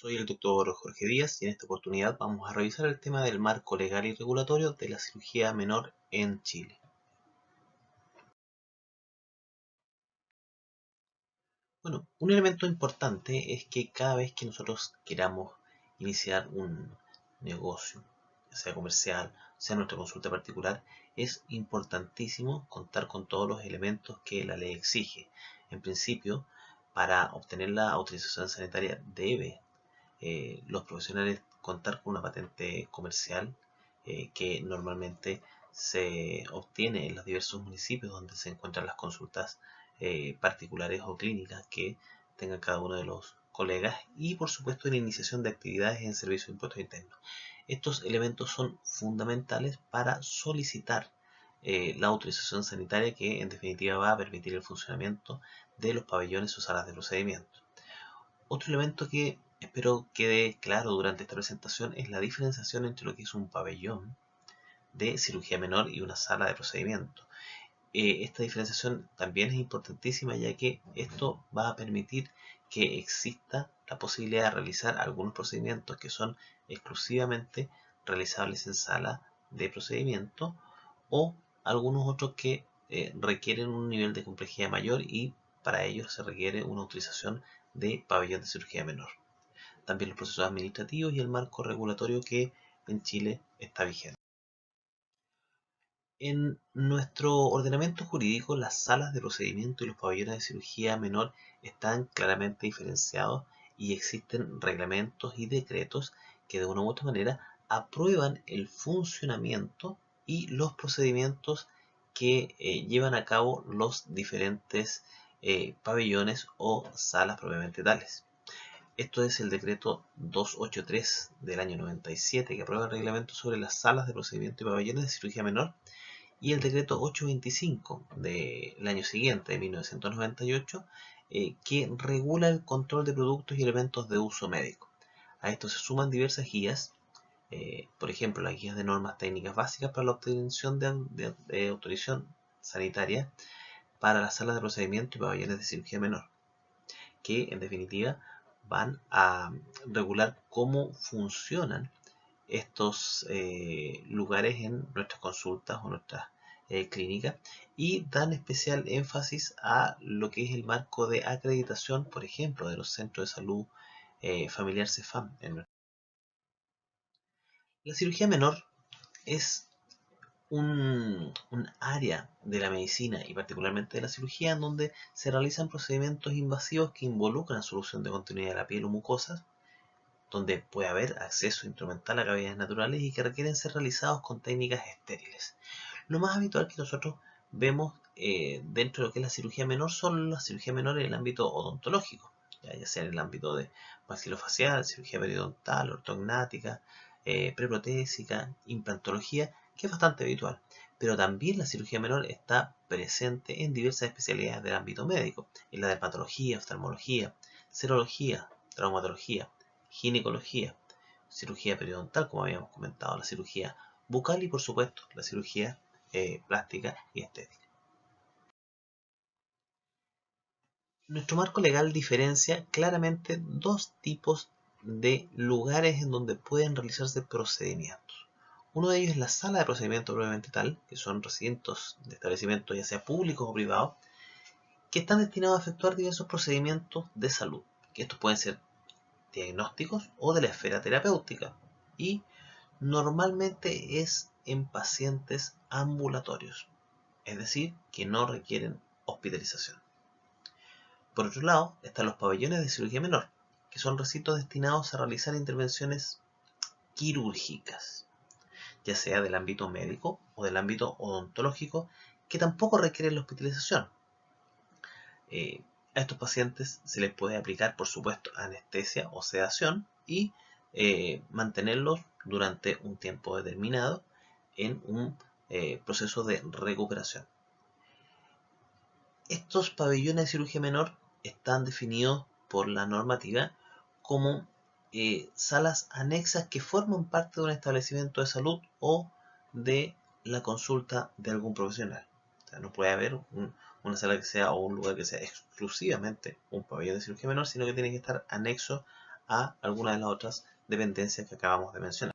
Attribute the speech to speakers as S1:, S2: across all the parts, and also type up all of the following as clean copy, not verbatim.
S1: Soy el doctor Jorge Díaz y en esta oportunidad vamos a revisar el tema del marco legal y regulatorio de la cirugía menor en Chile. Bueno, un elemento importante es que cada vez que nosotros queramos iniciar un negocio, sea comercial, sea nuestra consulta particular, es importantísimo contar con todos los elementos que la ley exige. En principio, para obtener la autorización sanitaria debe los profesionales contar con una patente comercial que normalmente se obtiene en los diversos municipios donde se encuentran las consultas particulares o clínicas que tengan cada uno de los colegas y por supuesto la iniciación de actividades en servicio de impuestos internos. Estos elementos son fundamentales para solicitar la autorización sanitaria que en definitiva va a permitir el funcionamiento de los pabellones o salas de procedimiento. Otro elemento que espero quede claro durante esta presentación es la diferenciación entre lo que es un pabellón de cirugía menor y una sala de procedimiento. Esta diferenciación también es importantísima ya que esto va a permitir que exista la posibilidad de realizar algunos procedimientos que son exclusivamente realizables en sala de procedimiento o algunos otros que requieren un nivel de complejidad mayor y para ello se requiere una autorización de pabellón de cirugía menor. También los procesos administrativos y el marco regulatorio que en Chile está vigente. En nuestro ordenamiento jurídico, las salas de procedimiento y los pabellones de cirugía menor están claramente diferenciados y existen reglamentos y decretos que de una u otra manera aprueban el funcionamiento y los procedimientos que llevan a cabo los diferentes pabellones o salas propiamente tales. Esto es el decreto 283 del año 97 que aprueba el reglamento sobre las salas de procedimiento y pabellones de cirugía menor y el decreto 825 del año siguiente, de 1998, que regula el control de productos y elementos de uso médico. A esto se suman diversas guías, por ejemplo, las guías de normas técnicas básicas para la obtención de autorización sanitaria para las salas de procedimiento y pabellones de cirugía menor, que en definitiva van a regular cómo funcionan estos lugares en nuestras consultas o nuestras clínicas y dan especial énfasis a lo que es el marco de acreditación, por ejemplo, de los centros de salud familiar CEFAM. La cirugía menor es un área de la medicina y particularmente de la cirugía en donde se realizan procedimientos invasivos que involucran solución de continuidad de la piel o mucosas, donde puede haber acceso instrumental a cavidades naturales y que requieren ser realizados con técnicas estériles. Lo más habitual que nosotros vemos dentro de lo que es la cirugía menor son las cirugías menores en el ámbito odontológico, ya sea en el ámbito de maxilofacial, cirugía periodontal, ortognática, preprotésica, implantología, que es bastante habitual. Pero también la cirugía menor está presente en diversas especialidades del ámbito médico, en la dermatología, oftalmología, serología, traumatología, ginecología, cirugía periodontal, como habíamos comentado, la cirugía bucal y por supuesto la cirugía plástica y estética. Nuestro marco legal diferencia claramente dos tipos de lugares en donde pueden realizarse procedimientos. Uno de ellos es la sala de procedimiento propiamente tal, que son recintos de establecimientos ya sea públicos o privados, que están destinados a efectuar diversos procedimientos de salud, que estos pueden ser diagnósticos o de la esfera terapéutica, y normalmente es en pacientes ambulatorios, es decir, que no requieren hospitalización. Por otro lado, están los pabellones de cirugía menor, que son recintos destinados a realizar intervenciones quirúrgicas, ya sea del ámbito médico o del ámbito odontológico, que tampoco requieren la hospitalización. A estos pacientes se les puede aplicar, por supuesto, anestesia o sedación y mantenerlos durante un tiempo determinado en un proceso de recuperación. Estos pabellones de cirugía menor están definidos por la normativa como salas anexas que forman parte de un establecimiento de salud o de la consulta de algún profesional. O sea, no puede haber una sala que sea o un lugar que sea exclusivamente un pabellón de cirugía menor, sino que tiene que estar anexo a alguna de las otras dependencias que acabamos de mencionar.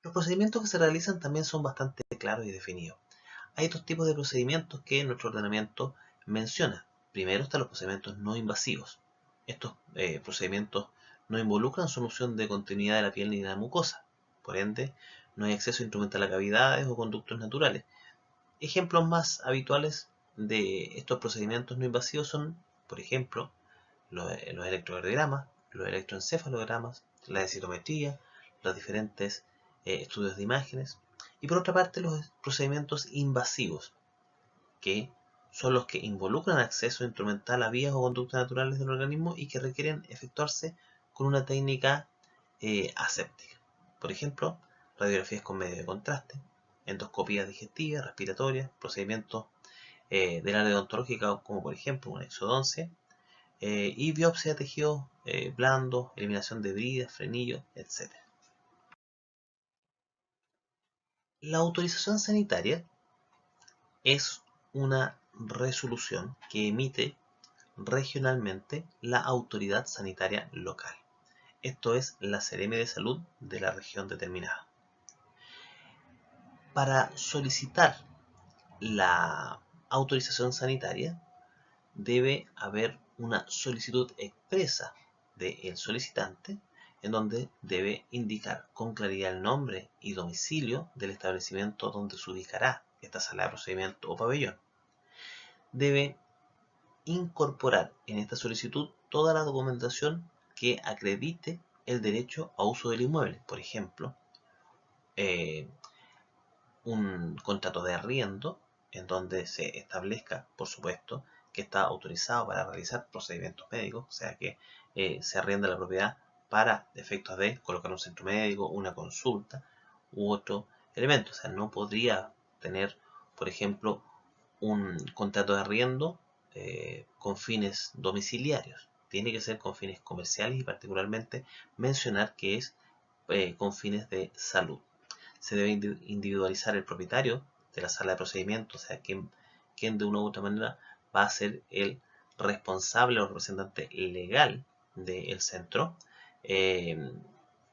S1: Los procedimientos que se realizan también son bastante claros y definidos. Hay dos tipos de procedimientos que nuestro ordenamiento menciona. Primero están los procedimientos no invasivos. Estos procedimientos no involucran solución de continuidad de la piel ni de la mucosa. Por ende, no hay acceso instrumental a cavidades o conductos naturales. Ejemplos más habituales de estos procedimientos no invasivos son, por ejemplo, los electrocardiogramas, los electroencefalogramas, la densitometría, los diferentes estudios de imágenes. Y por otra parte, los procedimientos invasivos, que son los que involucran acceso instrumental a vías o conductas naturales del organismo y que requieren efectuarse con una técnica aséptica. Por ejemplo, radiografías con medio de contraste, endoscopías digestivas, respiratorias, procedimientos del área odontológica como por ejemplo una exodoncia, y biopsia de tejidos blandos, eliminación de bridas, frenillos, etc. La autorización sanitaria es una resolución que emite regionalmente la autoridad sanitaria local. Esto es la Seremi de Salud de la región determinada. Para solicitar la autorización sanitaria debe haber una solicitud expresa del solicitante en donde debe indicar con claridad el nombre y domicilio del establecimiento donde se ubicará esta sala de procedimiento o pabellón. Debe incorporar en esta solicitud toda la documentación que acredite el derecho a uso del inmueble. Por ejemplo, un contrato de arriendo en donde se establezca, por supuesto, que está autorizado para realizar procedimientos médicos, o sea que se arrienda la propiedad para efectos de colocar un centro médico, una consulta u otro elemento. O sea, no podría tener, por ejemplo, un contrato de arriendo con fines domiciliarios. Tiene que ser con fines comerciales y particularmente mencionar que es con fines de salud. Se debe individualizar el propietario de la sala de procedimiento, o sea, quién de una u otra manera va a ser el responsable o representante legal del centro,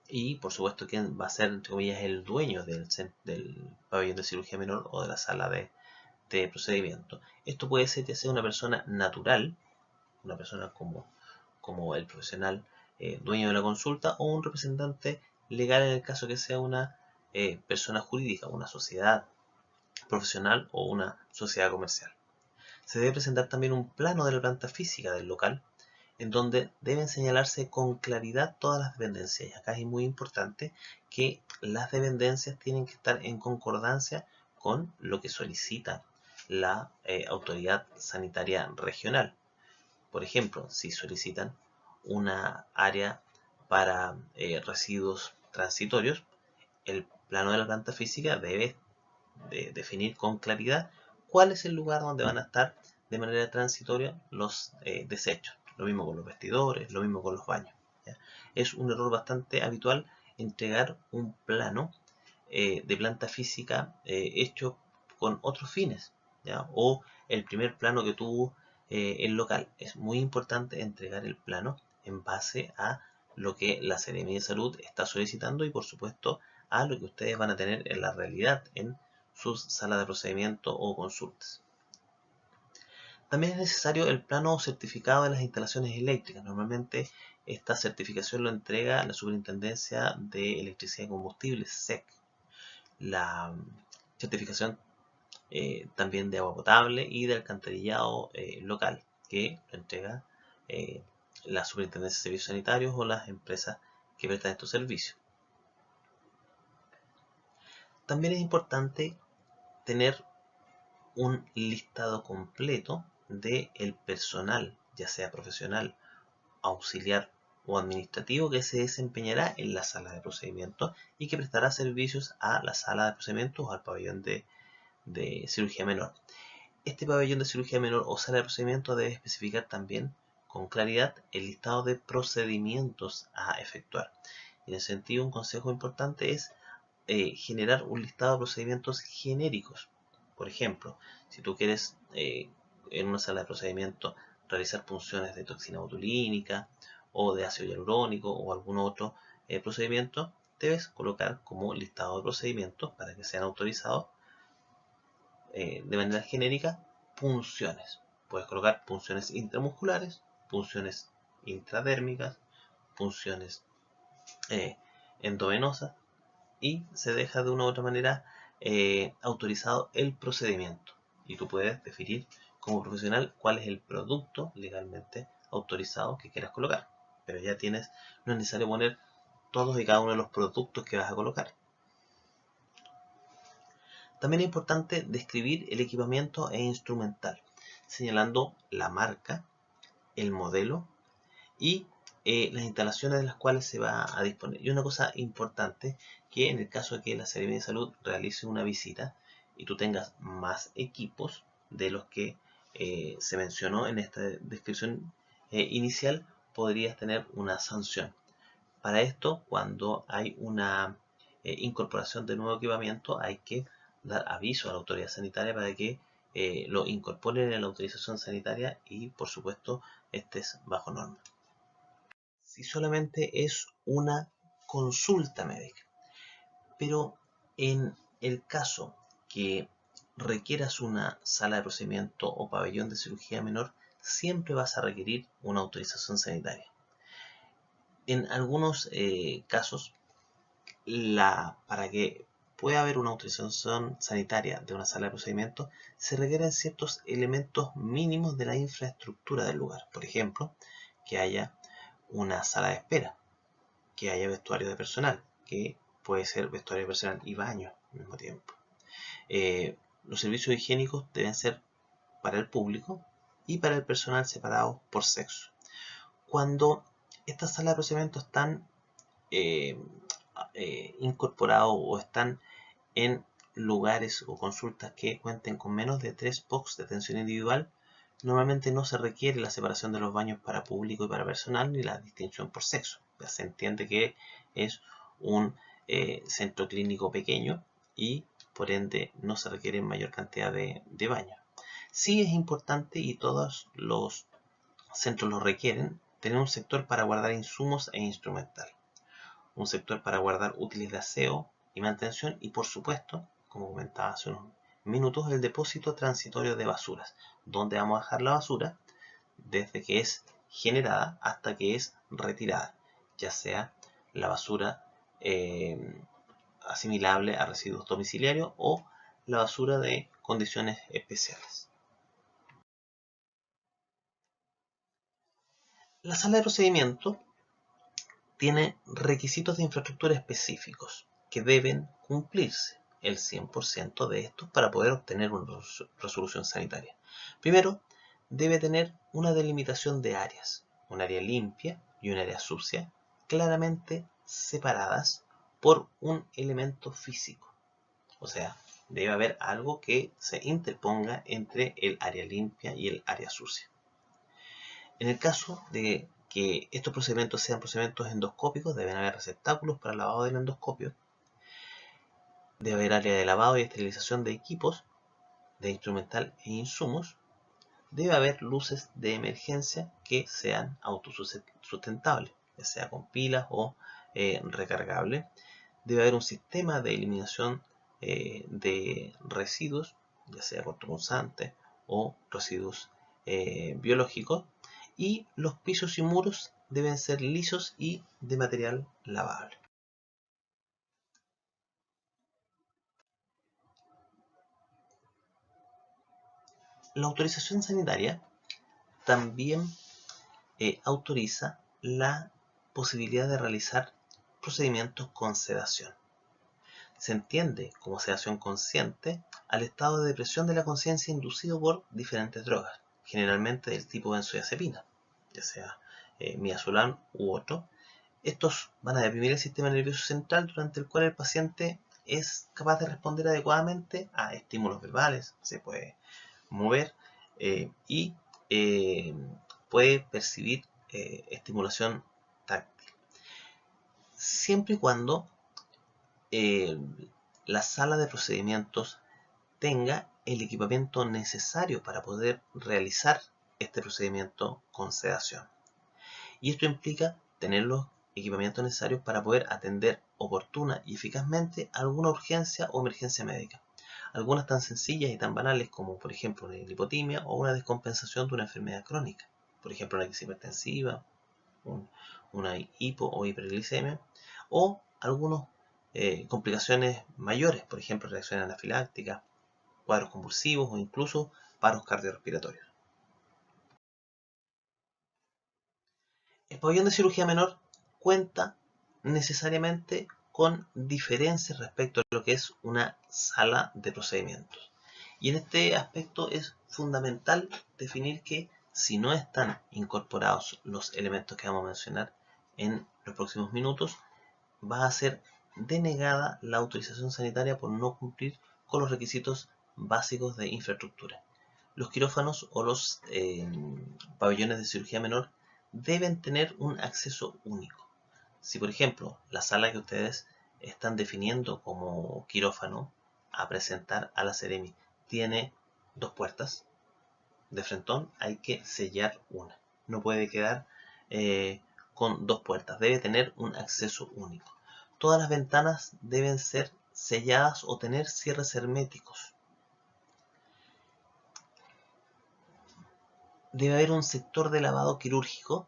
S1: y por supuesto quién va a ser, entre comillas, el dueño del pabellón de cirugía menor o de la sala de procedimiento. Esto puede ser ya sea una persona natural, una persona como el profesional dueño de la consulta, o un representante legal en el caso que sea una persona jurídica, una sociedad profesional o una sociedad comercial. Se debe presentar también un plano de la planta física del local, en donde deben señalarse con claridad todas las dependencias. Y acá es muy importante que las dependencias tienen que estar en concordancia con lo que solicita la autoridad sanitaria regional. Por ejemplo, si solicitan una área para residuos transitorios, el plano de la planta física debe definir con claridad cuál es el lugar donde van a estar de manera transitoria los desechos. Lo mismo con los vestidores, lo mismo con los baños. ¿Ya? Es un error bastante habitual entregar un plano de planta física hecho con otros fines, ¿ya? O el primer plano que tuvo el local. Es muy importante entregar el plano en base a lo que la Seremi de Salud está solicitando y por supuesto a lo que ustedes van a tener en la realidad en sus salas de procedimiento o consultas. También es necesario el plano o certificado de las instalaciones eléctricas. Normalmente esta certificación lo entrega la Superintendencia de Electricidad y Combustibles, SEC. La certificación también de agua potable y de alcantarillado local, que lo entrega la Superintendencia de Servicios Sanitarios o las empresas que prestan estos servicios. También es importante tener un listado completo del personal, ya sea profesional, auxiliar o administrativo, que se desempeñará en la sala de procedimientos y que prestará servicios a la sala de procedimientos o al pabellón de cirugía menor. Este pabellón de cirugía menor o sala de procedimientos debe especificar también con claridad el listado de procedimientos a efectuar. En ese sentido, un consejo importante es generar un listado de procedimientos genéricos. Por ejemplo, si tú quieres en una sala de procedimiento realizar punciones de toxina botulínica o de ácido hialurónico o algún otro procedimiento, debes colocar como listado de procedimientos para que sean autorizados de manera genérica punciones. Puedes colocar punciones intramusculares, punciones intradérmicas, punciones endovenosas, y se deja de una u otra manera autorizado el procedimiento. Y tú puedes definir como profesional cuál es el producto legalmente autorizado que quieras colocar. Pero ya tienes, no es necesario poner todos y cada uno de los productos que vas a colocar. También es importante describir el equipamiento e instrumental, señalando la marca, el modelo y las instalaciones de las cuales se va a disponer. Y una cosa importante, que en el caso de que la Seremía de Salud realice una visita y tú tengas más equipos de los que se mencionó en esta descripción inicial, podrías tener una sanción. Para esto, cuando hay una incorporación de nuevo equipamiento, hay que dar aviso a la autoridad sanitaria para que lo incorporen en la autorización sanitaria y, por supuesto, estés bajo norma. Si solamente es una consulta médica, pero en el caso que requieras una sala de procedimiento o pabellón de cirugía menor, siempre vas a requerir una autorización sanitaria. En algunos casos, para que pueda haber una autorización sanitaria de una sala de procedimiento, se requieren ciertos elementos mínimos de la infraestructura del lugar. Por ejemplo, que haya una sala de espera, que haya vestuario de personal, que puede ser vestuario de personal y baño al mismo tiempo. Los servicios higiénicos deben ser para el público y para el personal separados por sexo. Cuando estas salas de procedimiento están incorporados o están en lugares o consultas que cuenten con menos de 3 POCs de atención individual, normalmente no se requiere la separación de los baños para público y para personal ni la distinción por sexo. Ya se entiende que es un centro clínico pequeño y por ende no se requiere mayor cantidad de baños. Sí es importante, y todos los centros lo requieren, tener un sector para guardar insumos e instrumental, un sector para guardar útiles de aseo y mantención y, por supuesto, como comentaba hace unos minutos, el depósito transitorio de basuras, donde vamos a dejar la basura desde que es generada hasta que es retirada, ya sea la basura asimilable a residuos domiciliarios o la basura de condiciones especiales. La sala de procedimiento tiene requisitos de infraestructura específicos que deben cumplirse el 100% de estos para poder obtener una resolución sanitaria. Primero, debe tener una delimitación de áreas, un área limpia y un área sucia, claramente separadas por un elemento físico. O sea, debe haber algo que se interponga entre el área limpia y el área sucia. En el caso de que estos procedimientos sean procedimientos endoscópicos, deben haber receptáculos para el lavado del endoscopio, debe haber área de lavado y esterilización de equipos, de instrumental e insumos, debe haber luces de emergencia que sean autosustentables, ya sea con pilas o recargables, debe haber un sistema de eliminación de residuos, ya sea cortopunzantes o residuos biológicos, y los pisos y muros deben ser lisos y de material lavable. La autorización sanitaria también autoriza la posibilidad de realizar procedimientos con sedación. Se entiende como sedación consciente al estado de depresión de la conciencia inducido por diferentes drogas, generalmente del tipo benzodiazepina, ya sea midazolam u otro. Estos van a deprimir el sistema nervioso central, durante el cual el paciente es capaz de responder adecuadamente a estímulos verbales, se puede mover y puede percibir estimulación táctil. Siempre y cuando la sala de procedimientos tenga el equipamiento necesario para poder realizar este procedimiento con sedación. Y esto implica tener los equipamientos necesarios para poder atender oportuna y eficazmente alguna urgencia o emergencia médica. Algunas tan sencillas y tan banales como, por ejemplo, una hipotimia o una descompensación de una enfermedad crónica. Por ejemplo, una crisis hipertensiva, una hipo o hiperglicemia, o algunas complicaciones mayores, por ejemplo, reacciones anafilácticas, cuadros convulsivos o incluso paros cardiorrespiratorios. El pabellón de cirugía menor cuenta necesariamente con diferencias respecto a lo que es una sala de procedimientos. Y en este aspecto es fundamental definir que si no están incorporados los elementos que vamos a mencionar en los próximos minutos, va a ser denegada la autorización sanitaria por no cumplir con los requisitos básicos de infraestructura. Los quirófanos o los pabellones de cirugía menor deben tener un acceso único. Si, por ejemplo, la sala que ustedes están definiendo como quirófano a presentar a la Seremi tiene 2 puertas de frentón, hay que sellar una. No puede quedar con 2 puertas, debe tener un acceso único. Todas las ventanas deben ser selladas o tener cierres herméticos. Debe haber un sector de lavado quirúrgico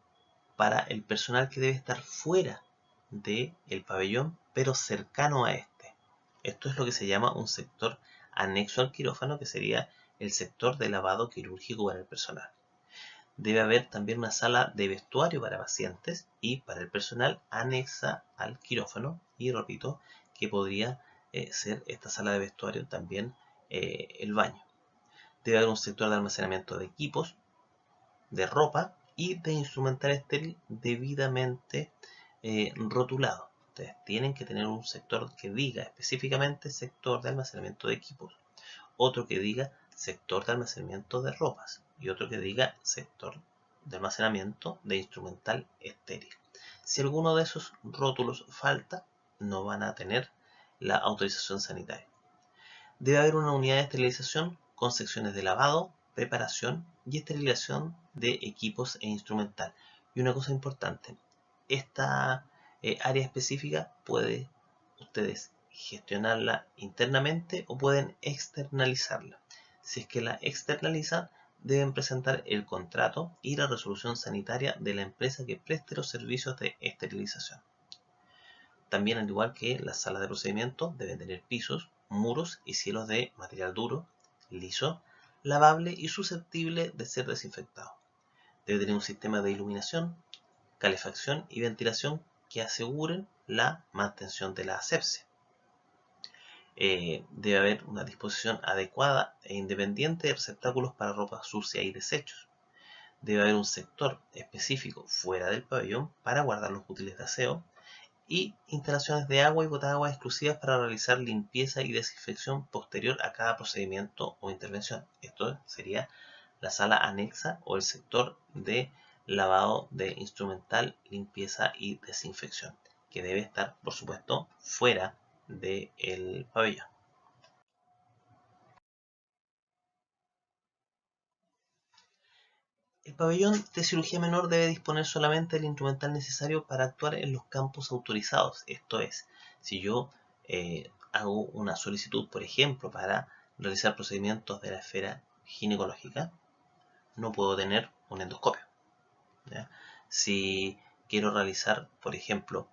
S1: para el personal que debe estar fuera del pabellón, pero cercano a este. Esto es lo que se llama un sector anexo al quirófano, que sería el sector de lavado quirúrgico para el personal. Debe haber también una sala de vestuario para pacientes y para el personal anexa al quirófano, y repito que podría ser esta sala de vestuario también el baño. Debe haber un sector de almacenamiento de equipos, de ropa y de instrumental estéril debidamente rotulado. Ustedes tienen que tener un sector que diga específicamente sector de almacenamiento de equipos, otro que diga sector de almacenamiento de ropas y otro que diga sector de almacenamiento de instrumental estéril. Si alguno de esos rótulos falta, no van a tener la autorización sanitaria. Debe haber una unidad de esterilización con secciones de lavado, preparación y esterilización de equipos e instrumental. Y una cosa importante, esta área específica puede ustedes gestionarla internamente o pueden externalizarla. Si es que la externalizan, deben presentar el contrato y la resolución sanitaria de la empresa que preste los servicios de esterilización. También, al igual que las salas de procedimiento, deben tener pisos, muros y cielos de material duro, liso, lavable y susceptible de ser desinfectado. Debe tener un sistema de iluminación, calefacción y ventilación que aseguren la mantención de la asepsia. Debe haber una disposición adecuada e independiente de receptáculos para ropa sucia y desechos. Debe haber un sector específico fuera del pabellón para guardar los útiles de aseo y instalaciones de agua y botaguas exclusivas para realizar limpieza y desinfección posterior a cada procedimiento o intervención. Esto sería la sala anexa o el sector de lavado de instrumental, limpieza y desinfección, que debe estar, por supuesto, fuera del pabellón. El pabellón de cirugía menor debe disponer solamente del instrumental necesario para actuar en los campos autorizados. Esto es, si yo hago una solicitud, por ejemplo, para realizar procedimientos de la esfera ginecológica, no puedo tener un endoscopio, ¿ya? Si quiero realizar, por ejemplo,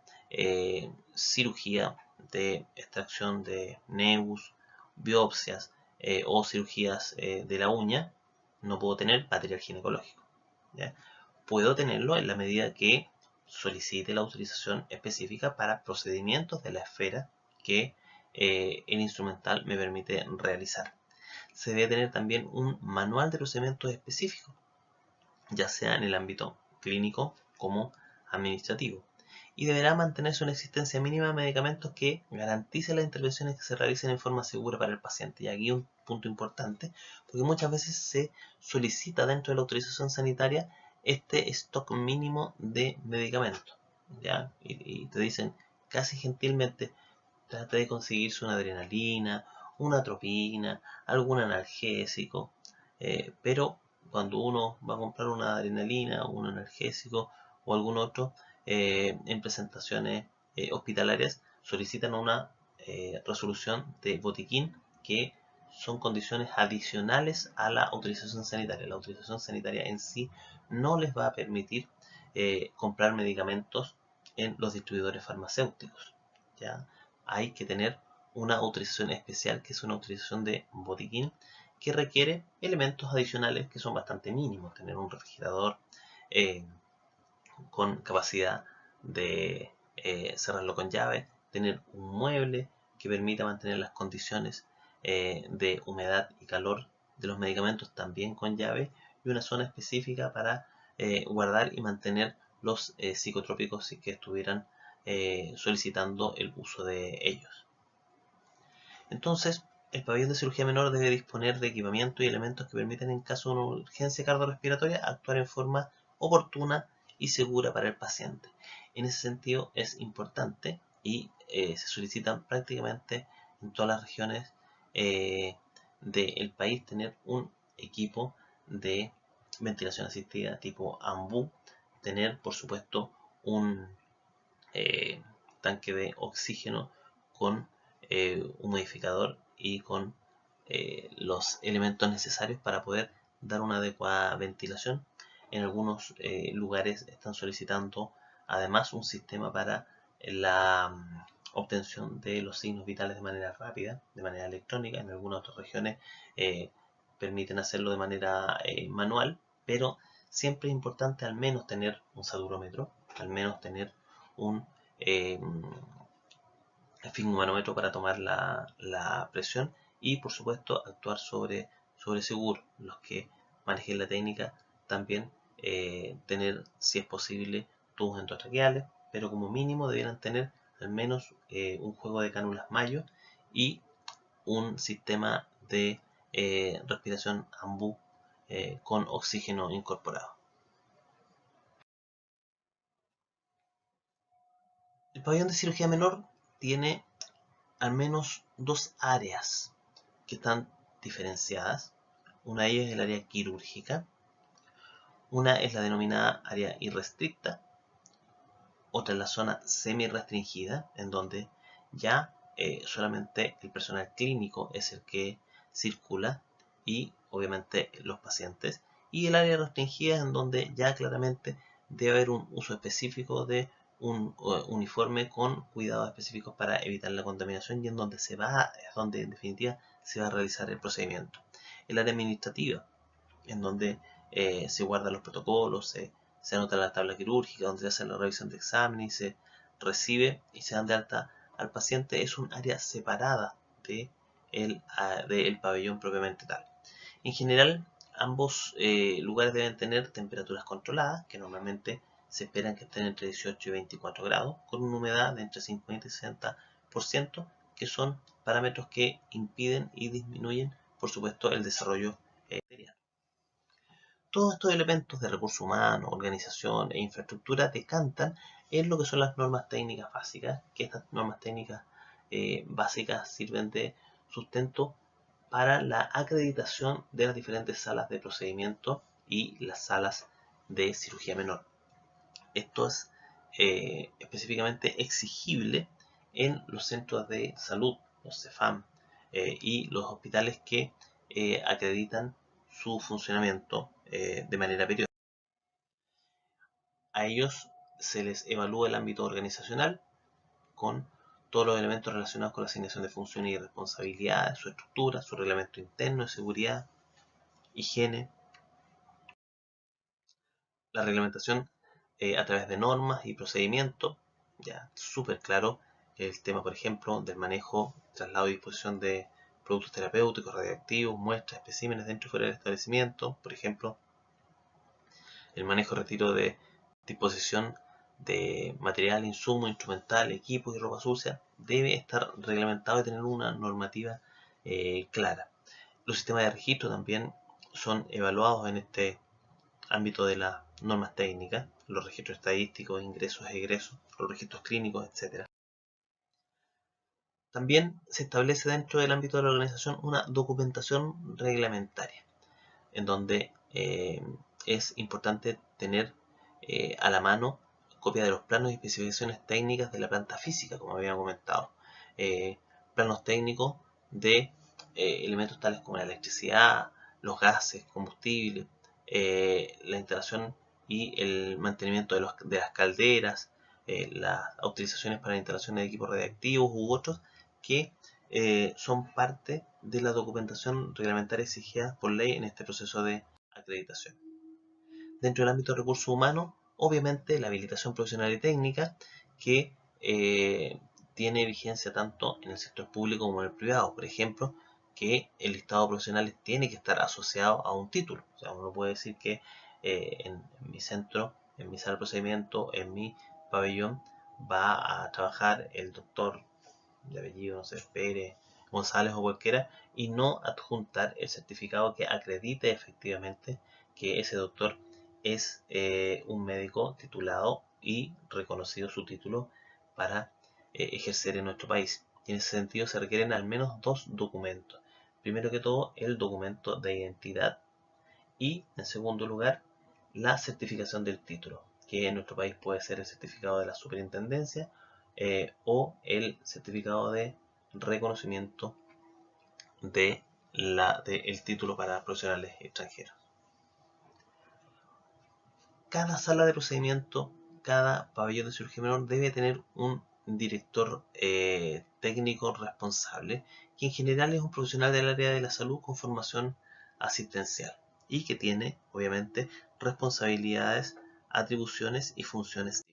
S1: cirugía de extracción de nebus, biopsias o cirugías de la uña, no puedo tener material ginecológico, ¿ya? Puedo tenerlo en la medida que solicite la autorización específica para procedimientos de la esfera que el instrumental me permite realizar. Se debe tener también un manual de procedimientos específicos, ya sea en el ámbito clínico como administrativo, y deberá mantenerse una existencia mínima de medicamentos que garantice las intervenciones que se realicen en forma segura para el paciente. Y aquí un punto importante, porque muchas veces se solicita dentro de la autorización sanitaria este stock mínimo de medicamentos, ¿ya? Y te dicen casi gentilmente, trate de conseguirse una adrenalina, una atropina, algún analgésico, pero cuando uno va a comprar una adrenalina, un analgésico o algún otro en presentaciones hospitalarias solicitan una resolución de botiquín que son condiciones adicionales a la autorización sanitaria. La autorización sanitaria en sí no les va a permitir comprar medicamentos en los distribuidores farmacéuticos. ¿Ya? Hay que tener una autorización especial, que es una autorización de botiquín, que requiere elementos adicionales que son bastante mínimos. Tener un refrigerador con capacidad de cerrarlo con llave, tener un mueble que permita mantener las condiciones de humedad y calor de los medicamentos también con llave, y una zona específica para guardar y mantener los psicotrópicos si que estuvieran solicitando el uso de ellos. Entonces, el pabellón de cirugía menor debe disponer de equipamiento y elementos que permitan, en caso de una urgencia cardiorrespiratoria, actuar en forma oportuna y segura para el paciente. En ese sentido es importante y se solicitan prácticamente en todas las regiones del país tener un equipo de ventilación asistida tipo AMBU, tener por supuesto un tanque de oxígeno con un modificador y con los elementos necesarios para poder dar una adecuada ventilación. En algunos lugares están solicitando además un sistema para la obtención de los signos vitales de manera rápida, de manera electrónica. En algunas otras regiones permiten hacerlo de manera manual, pero siempre es importante al menos tener un saturómetro, al menos tener un esfigmomanómetro para tomar la presión, y por supuesto actuar sobre seguro. Los que manejen la técnica también tener, si es posible, tubos endotraqueales, pero como mínimo debieran tener al menos un juego de cánulas Mayo y un sistema de respiración AMBU con oxígeno incorporado. El pabellón de cirugía menor tiene al menos dos áreas que están diferenciadas. Una de ellas es el área quirúrgica, una es la denominada área irrestricta, otra es la zona semi-restringida, en donde ya solamente el personal clínico es el que circula y obviamente los pacientes, y el área restringida, en donde ya claramente debe haber un uso específico de un uniforme con cuidados específicos para evitar la contaminación, y en donde donde en definitiva se va a realizar el procedimiento. El área administrativa, en donde se guardan los protocolos, se anota la tabla quirúrgica, donde se hace la revisión de exámenes y se recibe y se dan de alta al paciente, es un área separada del pabellón propiamente tal. En general, ambos lugares deben tener temperaturas controladas, que normalmente se esperan que estén entre 18 y 24 grados, con una humedad de entre 50 y 60%, que son parámetros que impiden y disminuyen, por supuesto, el desarrollo bacteriano. Todos estos elementos de recursos humanos, organización e infraestructura decantan en lo que son las normas técnicas básicas, que estas normas técnicas básicas sirven de sustento para la acreditación de las diferentes salas de procedimiento y las salas de cirugía menor. Esto es específicamente exigible en los centros de salud, los CEFAM, y los hospitales que acreditan su funcionamiento de manera periódica. A ellos se les evalúa el ámbito organizacional con todos los elementos relacionados con la asignación de funciones y responsabilidades, su estructura, su reglamento interno de seguridad, higiene, la reglamentación a través de normas y procedimientos, ya súper claro el tema, por ejemplo, del manejo, traslado y disposición de productos terapéuticos, radiactivos, muestras, especímenes dentro y fuera del establecimiento, por ejemplo, el manejo, retiro de disposición de material, insumo, instrumental, equipos y ropa sucia, debe estar reglamentado y tener una normativa clara. Los sistemas de registro también son evaluados en este ámbito de las normas técnicas, los registros estadísticos, ingresos e egresos, los registros clínicos, etc. También se establece dentro del ámbito de la organización una documentación reglamentaria, en donde es importante tener a la mano copia de los planos y especificaciones técnicas de la planta física, como había comentado. Planos técnicos de elementos tales como la electricidad, los gases, combustibles, la instalación y el mantenimiento de las calderas, las autorizaciones para la instalación de equipos radiactivos u otros que son parte de la documentación reglamentaria exigida por ley en este proceso de acreditación. Dentro del ámbito de recursos humanos, obviamente la habilitación profesional y técnica que tiene vigencia tanto en el sector público como en el privado. Por ejemplo, que el listado de profesionales tiene que estar asociado a un título. O sea, uno puede decir que en mi centro, en mi sala de procedimiento, en mi pabellón, va a trabajar el doctor de apellido, no sé, Pérez, González o cualquiera, y no adjuntar el certificado que acredite efectivamente que ese doctor es un médico titulado y reconocido su título para ejercer en nuestro país. Y en ese sentido se requieren al menos dos documentos. Primero que todo, el documento de identidad y, en segundo lugar, la certificación del título, que en nuestro país puede ser el certificado de la superintendencia o el certificado de reconocimiento del título para profesionales extranjeros. Cada sala de procedimiento, cada pabellón de cirugía menor debe tener un director técnico responsable, que en general es un profesional del área de la salud con formación asistencial y que tiene, obviamente, responsabilidades, atribuciones y funciones.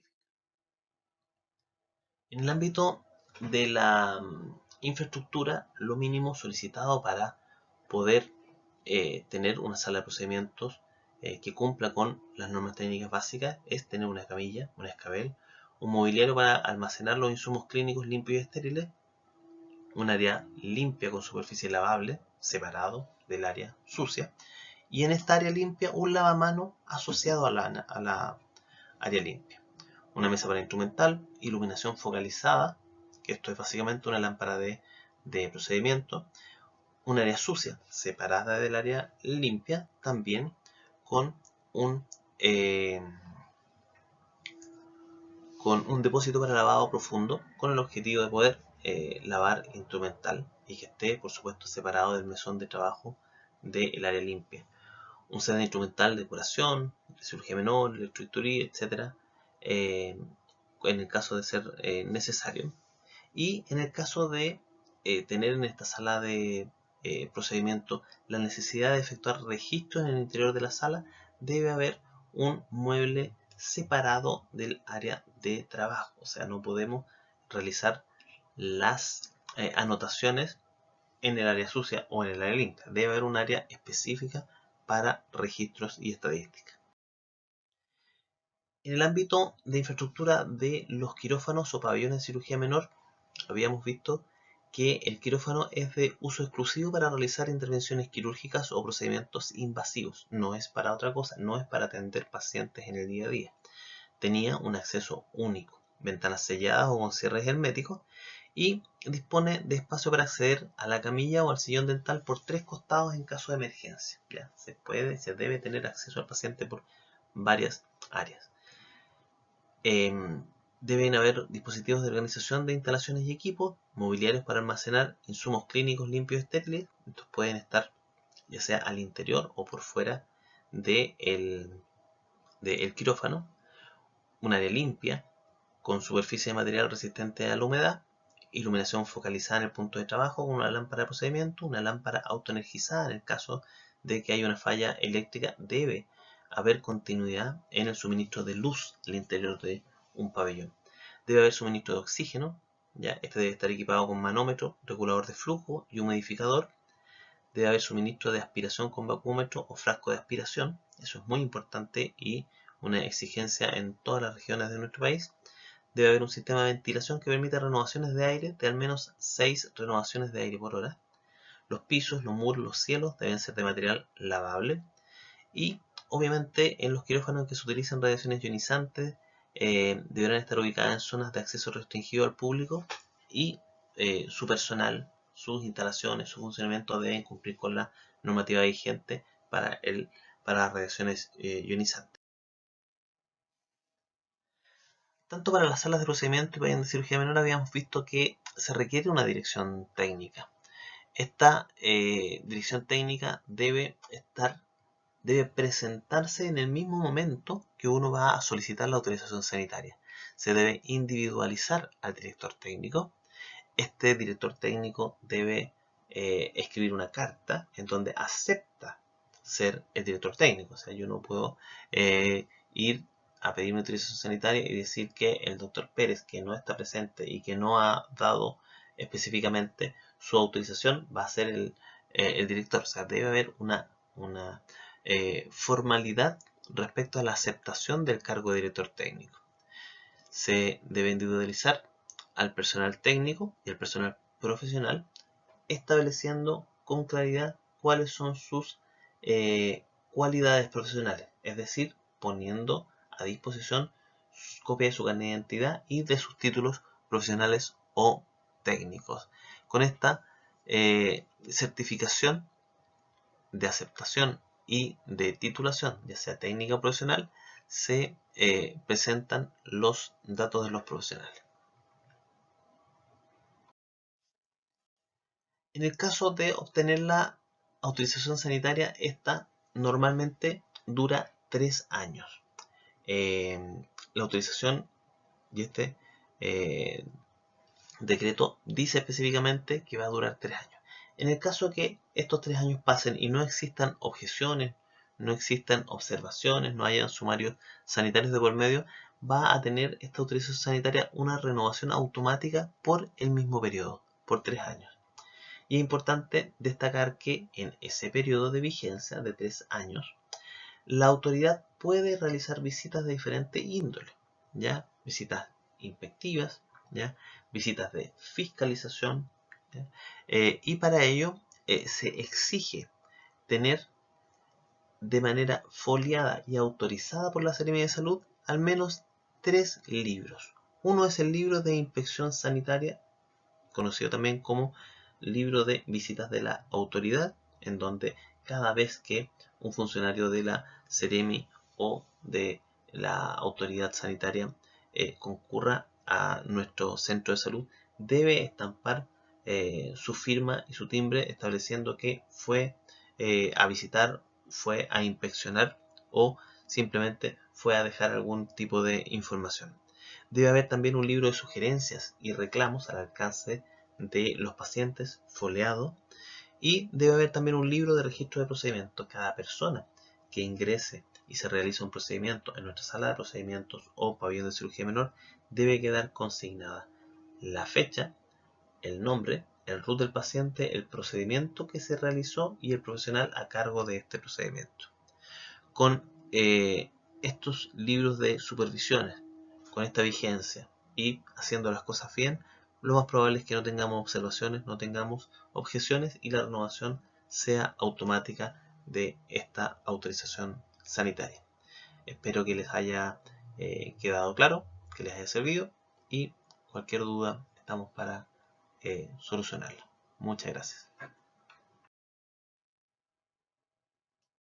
S1: En el ámbito de la infraestructura, lo mínimo solicitado para poder tener una sala de procedimientos que cumpla con las normas técnicas básicas es tener una camilla, un escabel, un mobiliario para almacenar los insumos clínicos limpios y estériles, un área limpia con superficie lavable, separado del área sucia, y en esta área limpia un lavamano asociado a la área limpia. Una mesa para instrumental, iluminación focalizada, que esto es básicamente una lámpara de procedimiento, un área sucia separada del área limpia, también con un, eh, con un depósito para lavado profundo, con el objetivo de poder lavar instrumental y que esté, por supuesto, separado del mesón de trabajo del área limpia. Un set de instrumental de curación, de cirugía menor, electrohistoría, etc. En el caso de ser necesario. Y en el caso de tener en esta sala de procedimiento la necesidad de efectuar registros en el interior de la sala, debe haber un mueble separado del área de trabajo. O sea, no podemos realizar las anotaciones en el área sucia o en el área limpia. Debe haber un área específica para registros y estadísticas. En el ámbito de infraestructura de los quirófanos o pabellones de cirugía menor, habíamos visto que el quirófano es de uso exclusivo para realizar intervenciones quirúrgicas o procedimientos invasivos. No es para otra cosa, no es para atender pacientes en el día a día. Tenía un acceso único, ventanas selladas o con cierres herméticos, y dispone de espacio para acceder a la camilla o al sillón dental por tres costados en caso de emergencia. ¿Ya? Se debe tener acceso al paciente por varias áreas. Deben haber dispositivos de organización de instalaciones y equipos, mobiliarios para almacenar insumos clínicos limpios y estériles. Estos pueden estar ya sea al interior o por fuera del quirófano. Un área limpia, con superficie de material resistente a la humedad, iluminación focalizada en el punto de trabajo con una lámpara de procedimiento, una lámpara autoenergizada en el caso de que haya una falla eléctrica. Debe haber continuidad en el suministro de luz al interior de un pabellón. Debe haber suministro de oxígeno, ¿ya? Este debe estar equipado con manómetro, regulador de flujo y humidificador. Debe haber suministro de aspiración con vacuómetro o frasco de aspiración. Eso es muy importante y una exigencia en todas las regiones de nuestro país. Debe haber un sistema de ventilación que permita renovaciones de aire de al menos 6 renovaciones de aire por hora. Los pisos, los muros, los cielos deben ser de material lavable. Y obviamente en los quirófanos en que se utilizan radiaciones ionizantes deberán estar ubicadas en zonas de acceso restringido al público y su personal, sus instalaciones, su funcionamiento deben cumplir con la normativa vigente para las radiaciones ionizantes. Tanto para las salas de procedimiento y para de cirugía menor habíamos visto que se requiere una dirección técnica. Esta dirección técnica debe presentarse en el mismo momento que uno va a solicitar la autorización sanitaria. Se debe individualizar al director técnico. Este director técnico debe escribir una carta en donde acepta ser el director técnico. O sea, yo no puedo ir a pedir una autorización sanitaria y decir que el doctor Pérez, que no está presente y que no ha dado específicamente su autorización, va a ser el director. O sea, debe haber una formalidad respecto a la aceptación del cargo de director técnico. Se debe individualizar al personal técnico y al personal profesional, estableciendo con claridad cuáles son sus cualidades profesionales, es decir, poniendo a disposición copia de su carnet de identidad y de sus títulos profesionales o técnicos. Con esta certificación de aceptación y de titulación, ya sea técnica o profesional, se presentan los datos de los profesionales. En el caso de obtener la autorización sanitaria, esta normalmente dura 3 años. La autorización y este decreto dice específicamente que va a durar 3 años. En el caso que estos 3 años pasen y no existan objeciones, no existan observaciones, no hayan sumarios sanitarios de por medio, va a tener esta autorización sanitaria una renovación automática por el mismo periodo, por 3 años. Y es importante destacar que en ese periodo de vigencia de 3 años, la autoridad puede realizar visitas de diferente índole, ¿ya? Visitas inspectivas, ¿ya? Visitas de fiscalización, ¿ya? Y para ello se exige tener de manera foliada y autorizada por la Seremia de Salud al menos 3 libros. Uno es el libro de inspección sanitaria, conocido también como libro de visitas de la autoridad, en donde cada vez que un funcionario de la Seremi o de la autoridad sanitaria concurra a nuestro centro de salud, debe estampar su firma y su timbre estableciendo que fue a visitar, fue a inspeccionar o simplemente fue a dejar algún tipo de información. Debe haber también un libro de sugerencias y reclamos al alcance de los pacientes foliado, y debe haber también un libro de registro de procedimientos. Cada persona que ingrese y se realice un procedimiento en nuestra sala de procedimientos o pabellón de cirugía menor debe quedar consignada la fecha, el nombre, el RUT del paciente, el procedimiento que se realizó y el profesional a cargo de este procedimiento. Con estos libros de supervisiones, con esta vigencia y haciendo las cosas bien, lo más probable es que no tengamos observaciones, no tengamos objeciones y la renovación sea automática de esta autorización sanitaria. Espero que les haya quedado claro, que les haya servido, y cualquier duda estamos para solucionarla. Muchas gracias.